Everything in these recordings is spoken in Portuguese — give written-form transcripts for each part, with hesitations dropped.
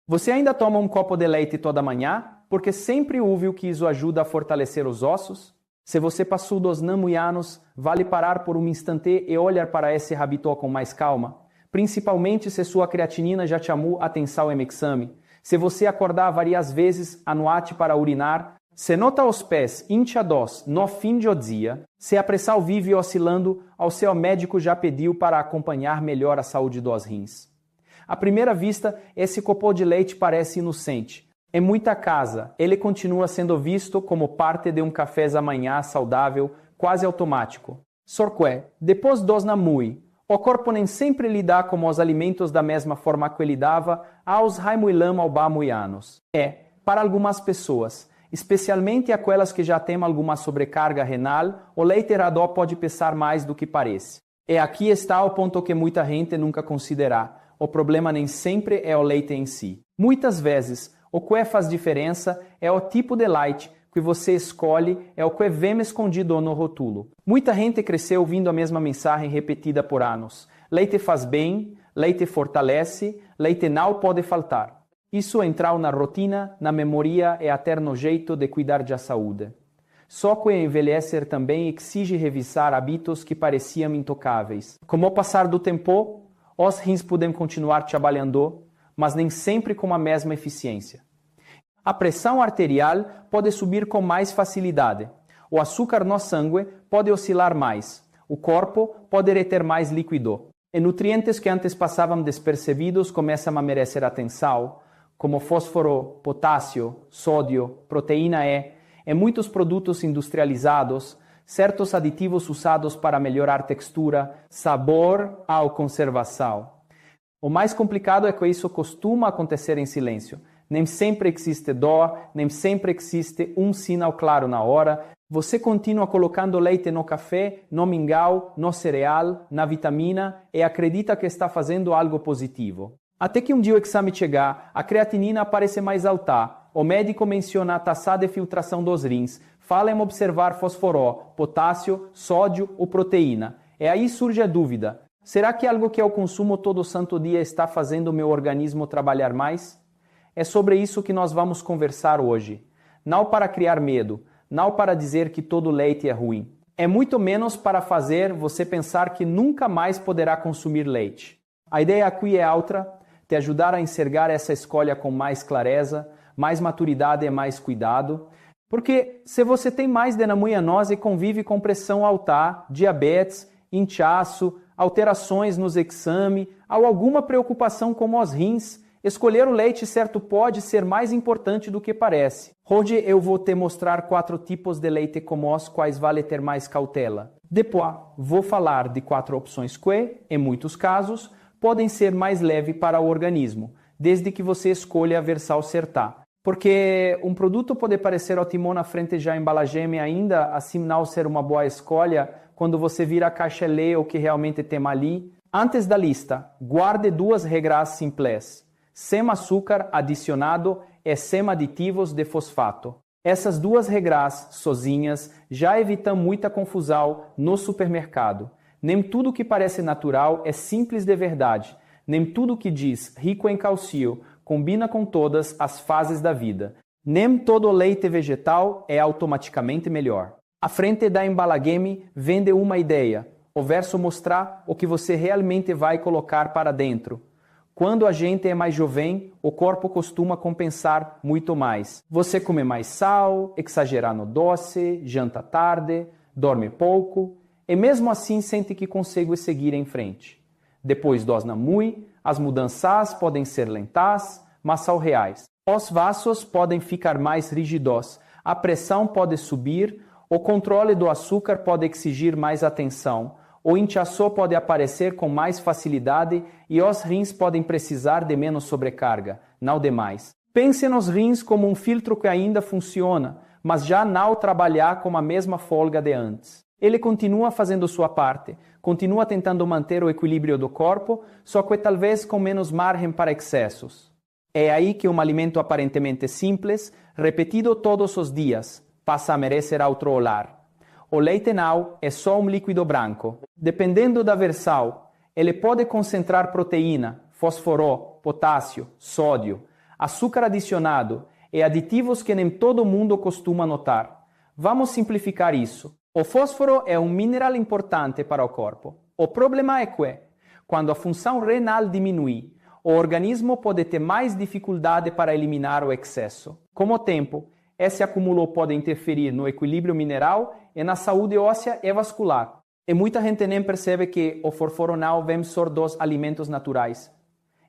Você ainda toma um copo de leite toda manhã? Porque sempre ouviu que isso ajuda a fortalecer os ossos? Se você passou 2 anos, vale parar por um instante e olhar para esse hábito com mais calma. Principalmente se sua creatinina já chamou atenção em exame. Se você acordar várias vezes à noite para urinar, se nota os pés inchados no fim do dia, se a pressão vive oscilando, o seu médico já pediu para acompanhar melhor a saúde dos rins. À primeira vista, esse copo de leite parece inocente. Em muita casa, ele continua sendo visto como parte de um café da manhã saudável, quase automático. Sorqué, depois dos namui, o corpo nem sempre lida com os alimentos da mesma forma que ele dava aos raimuilam albamuianos. Para algumas pessoas, especialmente aquelas que já têm alguma sobrecarga renal, o leite radó pode pesar mais do que parece. E aqui está o ponto que muita gente nunca considera. O problema nem sempre é o leite em si. Muitas vezes, o que faz diferença é o tipo de leite que você escolhe, é o que vem escondido no rótulo. Muita gente cresceu ouvindo a mesma mensagem repetida por anos. Leite faz bem, leite fortalece, leite não pode faltar. Isso entrou na rotina, na memória e até no jeito de cuidar da saúde. Só que envelhecer também exige revisar hábitos que pareciam intocáveis. Com o passar do tempo, os rins podem continuar trabalhando, mas nem sempre com a mesma eficiência. A pressão arterial pode subir com mais facilidade. O açúcar no sangue pode oscilar mais. O corpo pode reter mais líquido. E nutrientes que antes passavam despercebidos começam a merecer atenção, como fósforo, potássio, sódio, proteína E, e muitos produtos industrializados, certos aditivos usados para melhorar textura, sabor ou conservação. O mais complicado é que isso costuma acontecer em silêncio. Nem sempre existe dor, nem sempre existe um sinal claro na hora. Você continua colocando leite no café, no mingau, no cereal, na vitamina e acredita que está fazendo algo positivo. Até que um dia o exame chegar, a creatinina aparece mais alta, o médico menciona a taxa de filtração dos rins, fala em observar fósforo, potássio, sódio ou proteína. E aí surge a dúvida, será que algo que eu consumo todo santo dia está fazendo o meu organismo trabalhar mais? É sobre isso que nós vamos conversar hoje. Não para criar medo, não para dizer que todo leite é ruim. É muito menos para fazer você pensar que nunca mais poderá consumir leite. A ideia aqui é outra, te ajudar a enxergar essa escolha com mais clareza, mais maturidade e mais cuidado. Porque se você tem mais de namuianose e convive com pressão alta, diabetes, inchaço, alterações nos exames, ou alguma preocupação com os rins, escolher o leite certo pode ser mais importante do que parece. Hoje eu vou te mostrar 4 tipos de leite como os quais vale ter mais cautela. Depois, vou falar de 4 opções que, em muitos casos, podem ser mais leves para o organismo, desde que você escolha a versão certa. Porque um produto pode parecer ótimo na frente da embalagem e ainda assim não ser uma boa escolha quando você vira a caixa e lê o que realmente tem ali. Antes da lista, guarde 2 regras simples. Sem açúcar adicionado e sem aditivos de fosfato. Essas 2 regras sozinhas já evitam muita confusão no supermercado. Nem tudo que parece natural é simples de verdade. Nem tudo que diz rico em cálcio combina com todas as fases da vida. Nem todo leite vegetal é automaticamente melhor. À frente da embalagem vende uma ideia. O verso mostrar o que você realmente vai colocar para dentro. Quando a gente é mais jovem, o corpo costuma compensar muito mais. Você come mais sal, exagerar no doce, janta tarde, dorme pouco, e mesmo assim sente que consegue seguir em frente. Depois dos namui, as mudanças podem ser lentas, mas são reais. Os vasos podem ficar mais rígidos, a pressão pode subir, o controle do açúcar pode exigir mais atenção, o inchaço pode aparecer com mais facilidade e os rins podem precisar de menos sobrecarga, não demais. Pense nos rins como um filtro que ainda funciona, mas já não trabalhar com a mesma folga de antes. Ele continua fazendo sua parte, continua tentando manter o equilíbrio do corpo, só que talvez com menos margem para excessos. É aí que um alimento aparentemente simples, repetido todos os dias, passa a merecer outro olhar. O leite não é só um líquido branco. Dependendo da versão, ele pode concentrar proteína, fósforo, potássio, sódio. açúcar adicionado e aditivos que nem todo mundo costuma notar. Vamos simplificar isso. O fósforo é um mineral importante para o corpo. O problema é que, quando a função renal diminui, o organismo pode ter mais dificuldade para eliminar o excesso. Com o tempo, esse acúmulo pode interferir no equilíbrio mineral e na saúde óssea e vascular. E muita gente nem percebe que o fósforo não vem só dos alimentos naturais.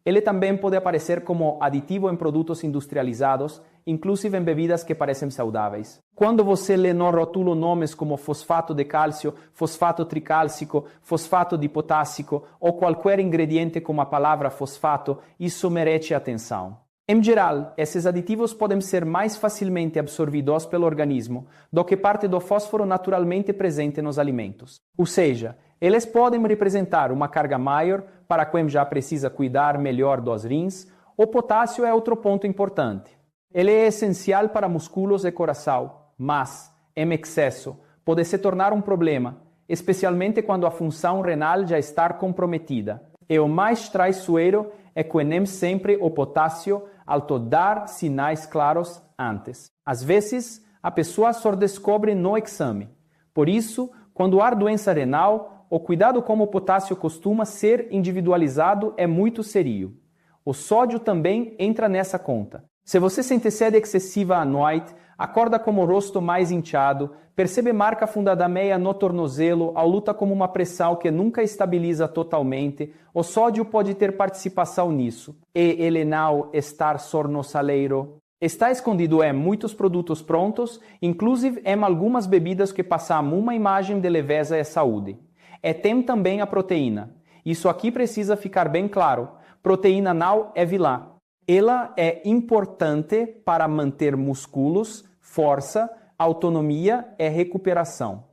Ele também pode aparecer como aditivo em produtos industrializados, inclusive em bebidas que parecem saudáveis. Quando você lê no rótulo nomes como fosfato de cálcio, fosfato tricálcico, fosfato de potássico ou qualquer ingrediente com a palavra fosfato, isso merece atenção. Em geral, esses aditivos podem ser mais facilmente absorvidos pelo organismo do que parte do fósforo naturalmente presente nos alimentos. Ou seja, eles podem representar uma carga maior para quem já precisa cuidar melhor dos rins. O potássio é outro ponto importante. Ele é essencial para músculos e coração, mas, em excesso, pode se tornar um problema, especialmente quando a função renal já está comprometida. E o mais traiçoeiro é que nem sempre o potássio alto dar sinais claros antes. Às vezes, a pessoa só descobre no exame. Por isso, quando há doença renal, o cuidado com o potássio costuma ser individualizado e muito sério. O sódio também entra nessa conta. Se você sente sede excessiva à noite, acorda com o rosto mais inchado, percebe marca funda da meia no tornozelo, ou luta com uma pressão que nunca estabiliza totalmente, o sódio pode ter participação nisso. E ele não estar sornosaleiro. Está escondido em muitos produtos prontos, inclusive em algumas bebidas que passam uma imagem de leveza e saúde. E tem também a proteína. Isso aqui precisa ficar bem claro. Proteína não é vilã. Ela é importante para manter músculos, força, autonomia e recuperação.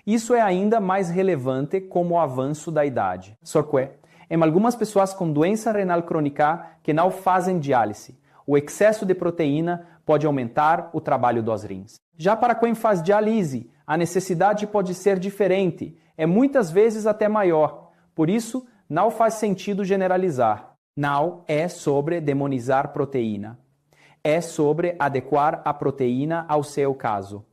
Isso é ainda mais relevante com o avanço da idade. Só que, em algumas pessoas com doença renal crônica que não fazem diálise, o excesso de proteína pode aumentar o trabalho dos rins. Já para quem faz diálise, a necessidade pode ser diferente e muitas vezes até maior. Por isso, não faz sentido generalizar. Não é sobre demonizar proteína. É sobre adequar a proteína ao seu caso.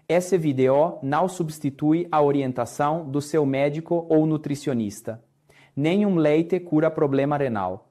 Esse vídeo não substitui a orientação do seu médico ou nutricionista. Nenhum leite cura problema renal.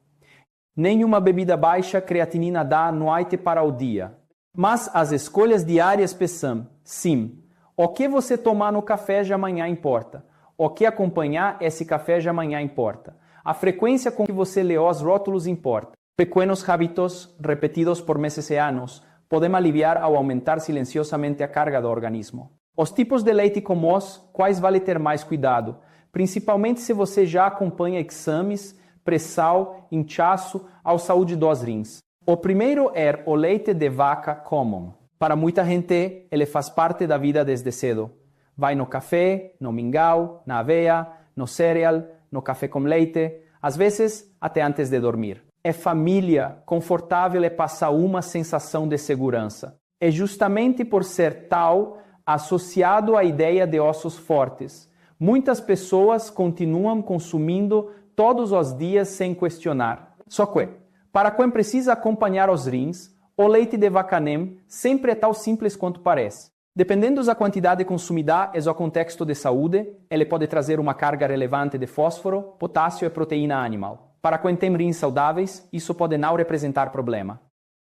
Nenhuma bebida baixa creatinina dá noite para o dia. Mas as escolhas diárias pesam. Sim, o que você tomar no café de amanhã importa. O que acompanhar esse café de amanhã importa. A frequência com que você lê os rótulos importa. Pequenos hábitos repetidos por meses e anos podem aliviar ao aumentar silenciosamente a carga do organismo. Os tipos de leite com os quais vale ter mais cuidado, principalmente se você já acompanha exames, pressão, inchaço ou saúde dos rins. O primeiro é o leite de vaca comum. Para muita gente, ele faz parte da vida desde cedo. Vai no café, no mingau, na aveia, no cereal, no café com leite, às vezes até antes de dormir. É família, confortável e passa uma sensação de segurança. É justamente por ser tal associado à ideia de ossos fortes. Muitas pessoas continuam consumindo todos os dias sem questionar. Só que, para quem precisa acompanhar os rins, o leite de vaca nem sempre é tão simples quanto parece. Dependendo da quantidade consumida e do contexto de saúde, ele pode trazer uma carga relevante de fósforo, potássio e proteína animal. Para quem tem rins saudáveis, isso pode não representar problema.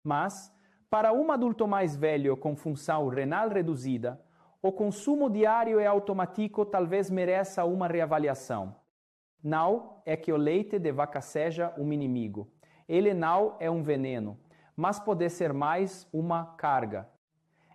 Mas, para um adulto mais velho com função renal reduzida, o consumo diário e automático talvez mereça uma reavaliação. Não é que o leite de vaca seja um inimigo. Ele não é um veneno, mas pode ser mais uma carga.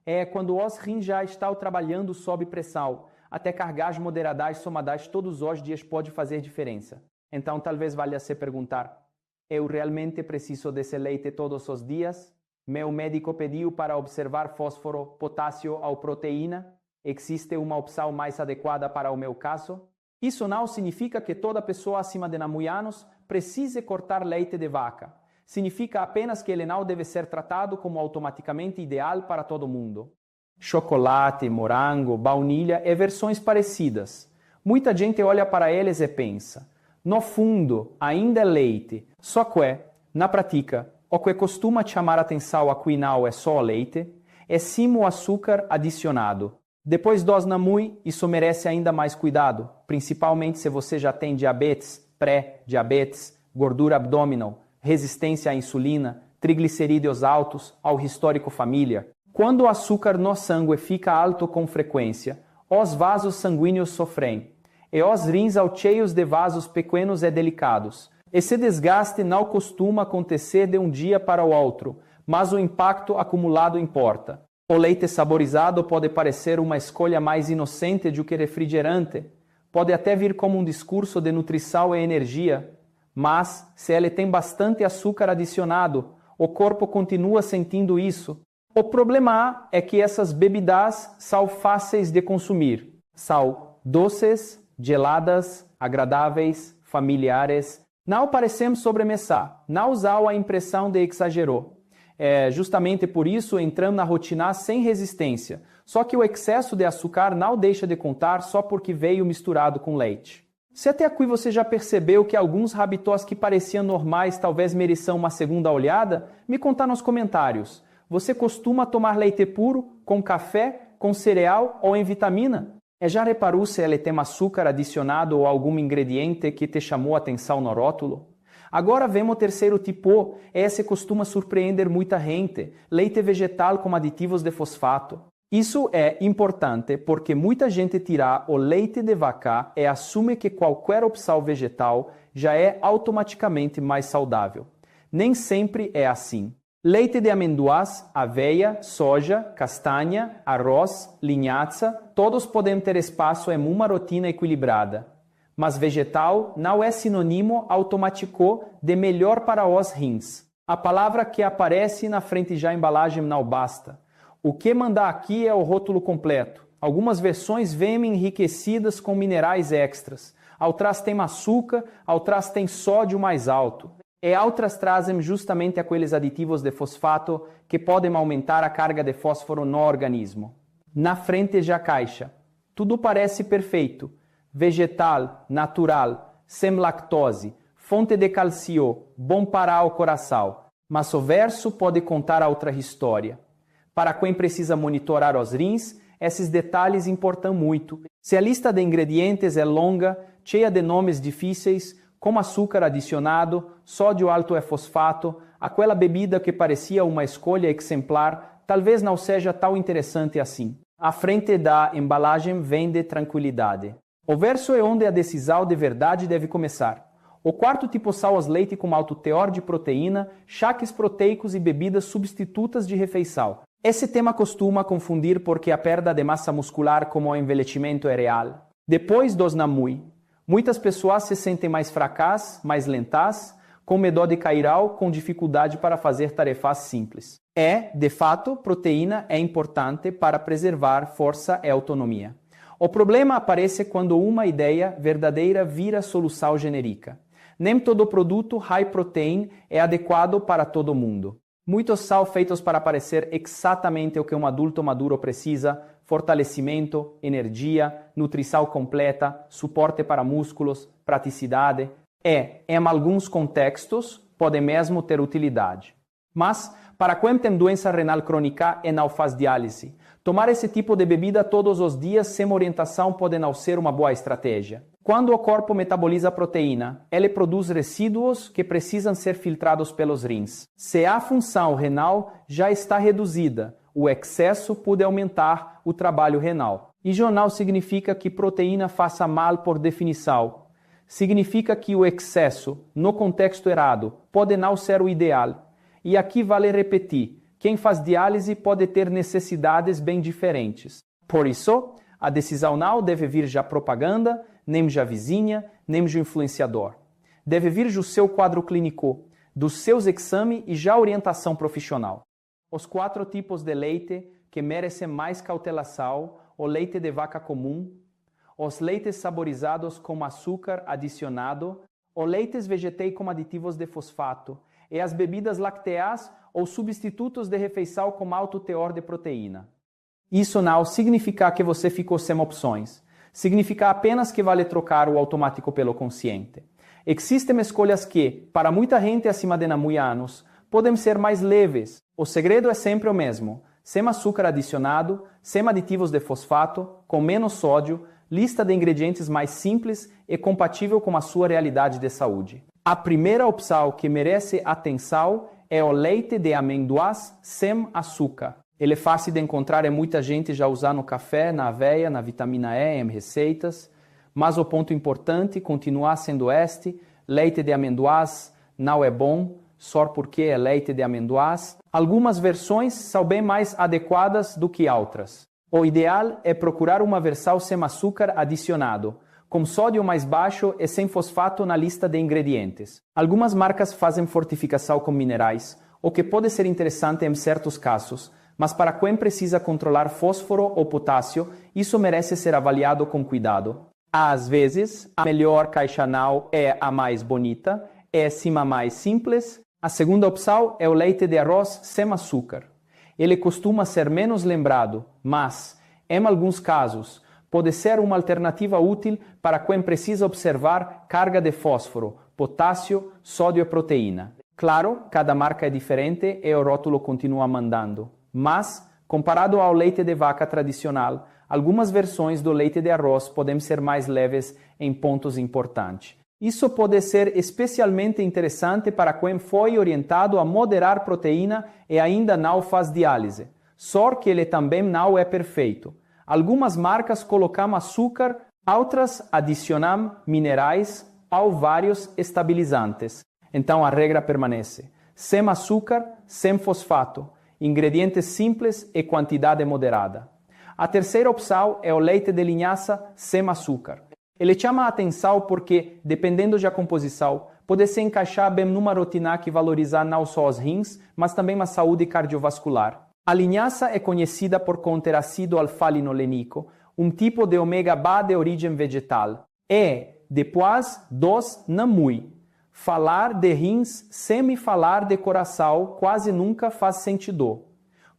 É quando os rins já estão trabalhando sob pressão, até cargas moderadas somadas todos os dias pode fazer diferença. Então talvez valha se perguntar, eu realmente preciso desse leite todos os dias? Meu médico pediu para observar fósforo, potássio ou proteína? Existe uma opção mais adequada para o meu caso? Isso não significa que toda pessoa acima de 9 anos precise cortar leite de vaca. Significa apenas que ele não deve ser tratado como automaticamente ideal para todo mundo. Chocolate, morango, baunilha e versões parecidas. Muita gente olha para eles e pensa, no fundo, ainda é leite, só que, na prática, O que costuma chamar atenção aqui não é só o leite, é sim o açúcar adicionado. Depois dos namui, isso merece ainda mais cuidado, principalmente se você já tem diabetes, pré-diabetes, gordura abdominal, resistência à insulina, triglicerídeos altos, ao histórico familiar. Quando o açúcar no sangue fica alto com frequência, os vasos sanguíneos sofrem, e os rins ao cheios de vasos pequenos e delicados. Esse desgaste não costuma acontecer de um dia para o outro, mas o impacto acumulado importa. O leite saborizado pode parecer uma escolha mais inocente do que refrigerante, pode até vir como um discurso de nutrição e energia, mas se ele tem bastante açúcar adicionado, o corpo continua sentindo isso. O problema é que essas bebidas são fáceis de consumir. São doces, geladas, agradáveis, familiares. Não parecemos sobremessar, não usar a impressão de exagerou. Justamente por isso entramos na rotina sem resistência. Só que o excesso de açúcar não deixa de contar só porque veio misturado com leite. Se até aqui você já percebeu que alguns hábitos que pareciam normais talvez mereçam uma segunda olhada, me conta nos comentários. Você costuma tomar leite puro, com café, com cereal ou em vitamina? Já reparou se ele tem açúcar adicionado ou algum ingrediente que te chamou a atenção no rótulo? Agora vemos o terceiro tipo, esse costuma surpreender muita gente, leite vegetal com aditivos de fosfato. Isso é importante porque muita gente tira o leite de vaca e assume que qualquer opção vegetal já é automaticamente mais saudável. Nem sempre é assim. Leite de amendoás, aveia, soja, castanha, arroz, linhaça, todos podem ter espaço em uma rotina equilibrada. Mas vegetal não é sinônimo automático de melhor para os rins. A palavra que aparece na frente da embalagem não basta. O que manda aqui é o rótulo completo. Algumas versões vêm enriquecidas com minerais extras. Outras têm açúcar, outras têm sódio mais alto. E outras trazem justamente aqueles aditivos de fosfato que podem aumentar a carga de fósforo no organismo. Na frente da caixa, tudo parece perfeito. Vegetal, natural, sem lactose, fonte de calcio, bom para o coração. Mas o verso pode contar outra história. Para quem precisa monitorar os rins, esses detalhes importam muito. Se a lista de ingredientes é longa, cheia de nomes difíceis, como açúcar adicionado, sódio alto e fosfato, aquela bebida que parecia uma escolha exemplar, talvez não seja tão interessante assim. À frente da embalagem vende tranquilidade. O verso é onde a decisão de verdade deve começar. O quarto tipo são os leite com alto teor de proteína, chaques proteicos e bebidas substitutas de refeição. Esse tema costuma confundir porque a perda de massa muscular como o envelhecimento é real. Depois dos namui, muitas pessoas se sentem mais fracas, mais lentas, com medo de cair com dificuldade para fazer tarefas simples. De fato, proteína é importante para preservar força e autonomia. O problema aparece quando uma ideia verdadeira vira solução genérica. Nem todo produto high protein é adequado para todo mundo. Muitos são feitos para parecer exatamente o que um adulto maduro precisa: fortalecimento, energia, nutrição completa, suporte para músculos, praticidade. Em alguns contextos, pode mesmo ter utilidade. Mas, para quem tem doença renal crônica e não faz diálise, tomar esse tipo de bebida todos os dias sem orientação pode não ser uma boa estratégia. Quando o corpo metaboliza proteína, ele produz resíduos que precisam ser filtrados pelos rins. Se a função renal já está reduzida, o excesso pode aumentar o trabalho renal. Isso não significa que proteína faça mal por definição. Significa que o excesso, no contexto errado, pode não ser o ideal. E aqui vale repetir, quem faz diálise pode ter necessidades bem diferentes. Por isso, a decisão não deve vir da propaganda, nem da vizinha, nem do influenciador. Deve vir do seu quadro clínico, dos seus exames e já orientação profissional. Os 4 tipos de leite que merecem mais cautelação: o leite de vaca comum, os leites saborizados com açúcar adicionado, os leites vegetais com aditivos de fosfato e as bebidas lácteas ou substitutos de refeição com alto teor de proteína. Isso não significa que você ficou sem opções. Significa apenas que vale trocar o automático pelo consciente. Existem escolhas que, para muita gente acima de 9 anos, podem ser mais leves. O segredo é sempre o mesmo: sem açúcar adicionado, sem aditivos de fosfato, com menos sódio, lista de ingredientes mais simples e compatível com a sua realidade de saúde. A primeira opção que merece atenção é o leite de amendoás sem açúcar. Ele é fácil de encontrar e muita gente já usa no café, na aveia, na vitamina E, em receitas. Mas o ponto importante continua sendo este: leite de amendoás não é bom, só porque é leite de amendoás. Algumas versões são bem mais adequadas do que outras. O ideal é procurar uma versão sem açúcar adicionado, com sódio mais baixo e sem fosfato na lista de ingredientes. Algumas marcas fazem fortificação com minerais, o que pode ser interessante em certos casos, mas para quem precisa controlar fósforo ou potássio, isso merece ser avaliado com cuidado. Às vezes, a melhor caixa não é a mais bonita, é sim a mais simples. A segunda opção é o leite de arroz sem açúcar. Ele costuma ser menos lembrado, mas, em alguns casos, pode ser uma alternativa útil para quem precisa observar carga de fósforo, potássio, sódio e proteína. Claro, cada marca é diferente e o rótulo continua mandando. Mas, comparado ao leite de vaca tradicional, algumas versões do leite de arroz podem ser mais leves em pontos importantes. Isso pode ser especialmente interessante para quem foi orientado a moderar proteína e ainda não faz diálise. Só que ele também não é perfeito. Algumas marcas colocam açúcar, outras adicionam minerais ou vários estabilizantes. Então a regra permanece: sem açúcar, sem fosfato, ingredientes simples e quantidade moderada. A terceira opção é o leite de linhaça sem açúcar. Ele chama a atenção porque, dependendo da composição, pode se encaixar bem numa rotina que valoriza não só os rins, mas também a saúde cardiovascular. A linhaça é conhecida por conter ácido alfa-linolênico, um tipo de ômega-3 de origem vegetal. E, depois, dos namui. Falar de rins sem me falar de coração quase nunca faz sentido.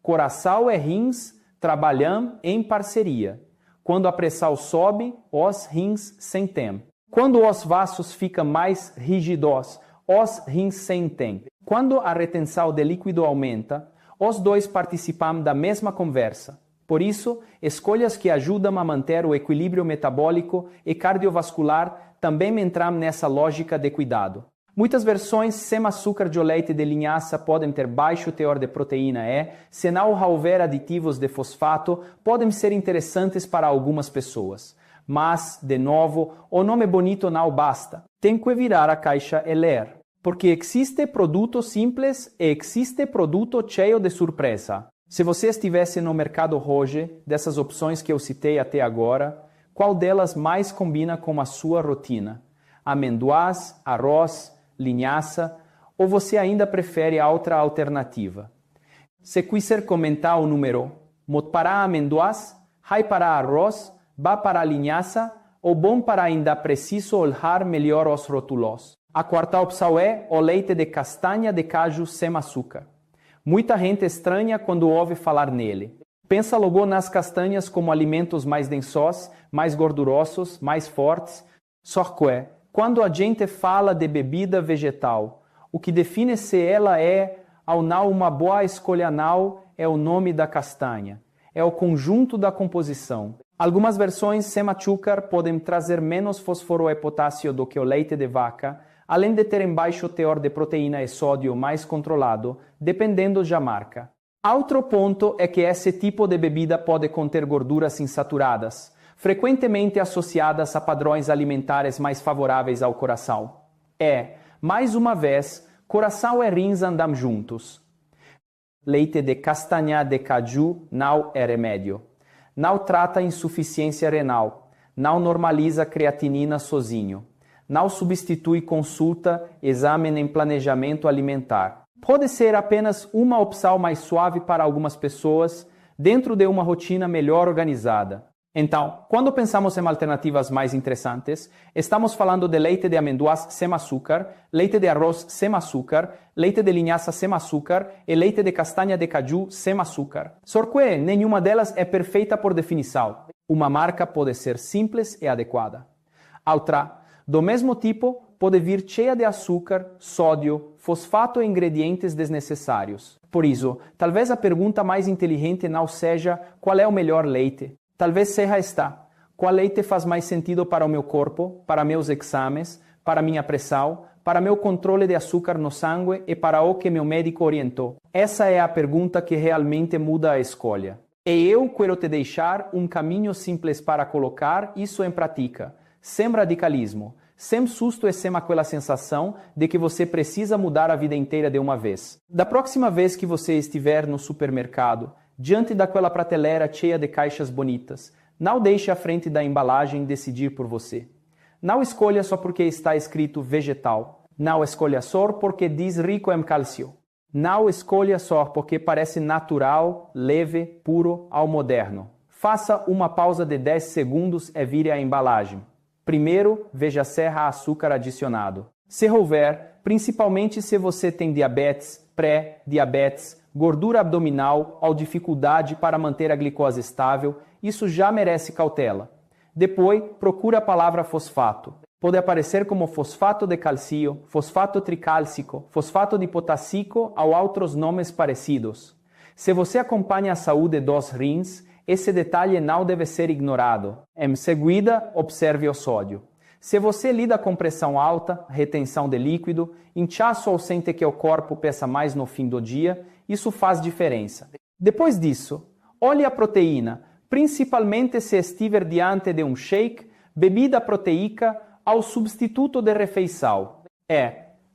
Coração e rins trabalham em parceria. Quando a pressão sobe, os rins sentem. Quando os vasos ficam mais rígidos, os rins sentem. Quando a retenção de líquido aumenta, os dois participam da mesma conversa. Por isso, escolhas que ajudam a manter o equilíbrio metabólico e cardiovascular também entram nessa lógica de cuidado. Muitas versões sem açúcar de leite de linhaça podem ter baixo teor de proteína E, se não houver aditivos de fosfato, podem ser interessantes para algumas pessoas. Mas, de novo, o nome bonito não basta. Tem que virar a caixa e ler. Porque existe produto simples e existe produto cheio de surpresa. Se você estivesse no mercado hoje, dessas opções que eu citei até agora, qual delas mais combina com a sua rotina? Amendoás, arroz, linhaça, ou você ainda prefere outra alternativa? Se quiser comentar o número, mot para amendoás, hai para arroz, ba para linhaça, ou bom para ainda preciso olhar melhor os rótulos. A quarta opção é o leite de castanha de caju sem açúcar. Muita gente estranha quando ouve falar nele. Pensa logo nas castanhas como alimentos mais densos, mais gordurosos, mais fortes. Só que, quando a gente fala de bebida vegetal, o que define se ela é ou não uma boa escolha não é o nome da castanha, é o conjunto da composição. Algumas versões sem açúcar podem trazer menos fósforo e potássio do que o leite de vaca, além de terem baixo teor de proteína e sódio mais controlado, dependendo da marca. Outro ponto é que esse tipo de bebida pode conter gorduras insaturadas, frequentemente associadas a padrões alimentares mais favoráveis ao coração. Mais uma vez, coração e rins andam juntos. Leite de castanha de caju não é remédio. Não trata insuficiência renal. Não normaliza creatinina sozinho. Não substitui consulta, exame em planejamento alimentar. Pode ser apenas uma opção mais suave para algumas pessoas, dentro de uma rotina melhor organizada. Então, quando pensamos em alternativas mais interessantes, estamos falando de leite de amendoás sem açúcar, leite de arroz sem açúcar, leite de linhaça sem açúcar e leite de castanha de caju sem açúcar. Só que nenhuma delas é perfeita por definição. Uma marca pode ser simples e adequada. Outra, do mesmo tipo, pode vir cheia de açúcar, sódio, fosfato e ingredientes desnecessários. Por isso, talvez a pergunta mais inteligente não seja qual é o melhor leite. Talvez seja esta: qual leite faz mais sentido para o meu corpo, para meus exames, para minha pressão, para meu controle de açúcar no sangue e para o que meu médico orientou? Essa é a pergunta que realmente muda a escolha. E eu quero te deixar um caminho simples para colocar isso em prática, sem radicalismo, sem susto e sem aquela sensação de que você precisa mudar a vida inteira de uma vez. Da próxima vez que você estiver no supermercado, diante daquela prateleira cheia de caixas bonitas, não deixe a frente da embalagem decidir por você. Não escolha só porque está escrito vegetal. Não escolha só porque diz rico em cálcio. Não escolha só porque parece natural, leve, puro ao moderno. Faça uma pausa de 10 segundos e vire a embalagem. Primeiro, veja se há açúcar adicionado. Se houver, principalmente se você tem diabetes, pré-diabetes, gordura abdominal ou dificuldade para manter a glicose estável, isso já merece cautela. Depois, procure a palavra fosfato. Pode aparecer como fosfato de calcio, fosfato tricálcico, fosfato de potássico ou outros nomes parecidos. Se você acompanha a saúde dos rins, esse detalhe não deve ser ignorado. Em seguida, observe o sódio. Se você lida com pressão alta, retenção de líquido, inchaço ou sente que o corpo pesa mais no fim do dia, isso faz diferença. Depois disso, olhe a proteína, principalmente se estiver diante de um shake, bebida proteica ou substituto de refeição.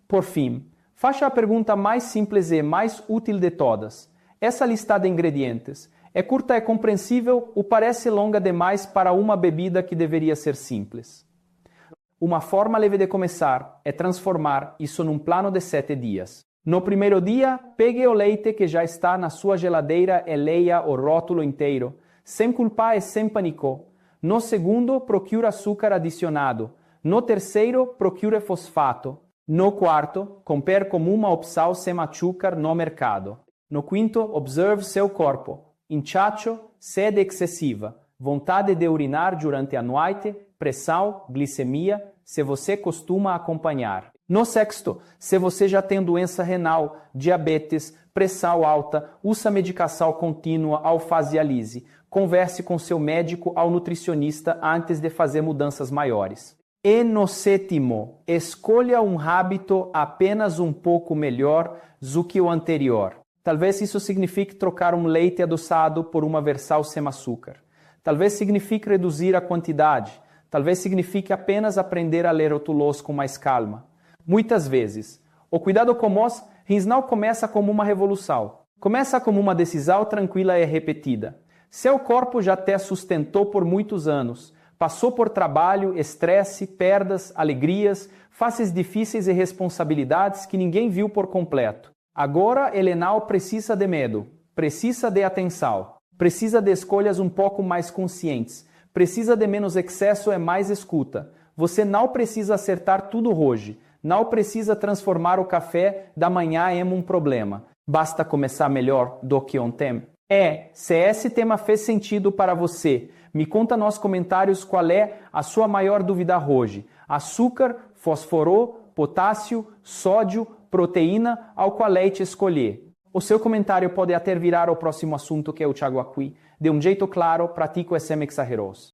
Por fim, faça a pergunta mais simples e mais útil de todas. Essa lista de ingredientes é curta e compreensível ou parece longa demais para uma bebida que deveria ser simples? Uma forma leve de começar é transformar isso num plano de 7 dias. No primeiro dia, pegue o leite que já está na sua geladeira e leia o rótulo inteiro, sem culpa e sem pânico. No segundo, procure açúcar adicionado. No terceiro, procure fosfato. No quarto, compare como uma opção sem açúcar no mercado. No quinto, observe seu corpo. Inchaço, sede excessiva, vontade de urinar durante a noite, pressão, glicemia, se você costuma acompanhar. No sexto, se você já tem doença renal, diabetes, pressão alta, usa medicação contínua ou faz diálise, converse com seu médico ou nutricionista antes de fazer mudanças maiores. E no sétimo, escolha um hábito apenas um pouco melhor do que o anterior. Talvez isso signifique trocar um leite adoçado por uma versão sem açúcar. Talvez signifique reduzir a quantidade. Talvez signifique apenas aprender a ler rótulos com mais calma. Muitas vezes, o cuidado com os rins não começa como uma revolução. Começa como uma decisão tranquila e repetida. Seu corpo já te sustentou por muitos anos. Passou por trabalho, estresse, perdas, alegrias, fases difíceis e responsabilidades que ninguém viu por completo. Agora ele não precisa de medo, precisa de atenção, precisa de escolhas um pouco mais conscientes, precisa de menos excesso e mais escuta. Você não precisa acertar tudo hoje, não precisa transformar o café da manhã em um problema. Basta começar melhor do que ontem. Se esse tema fez sentido para você, me conta nos comentários qual é a sua maior dúvida hoje. Açúcar, fósforo, potássio, sódio, proteína ou qual leite escolher. O seu comentário pode até virar o próximo assunto que eu trago aqui. De um jeito claro, prático e sem exageros.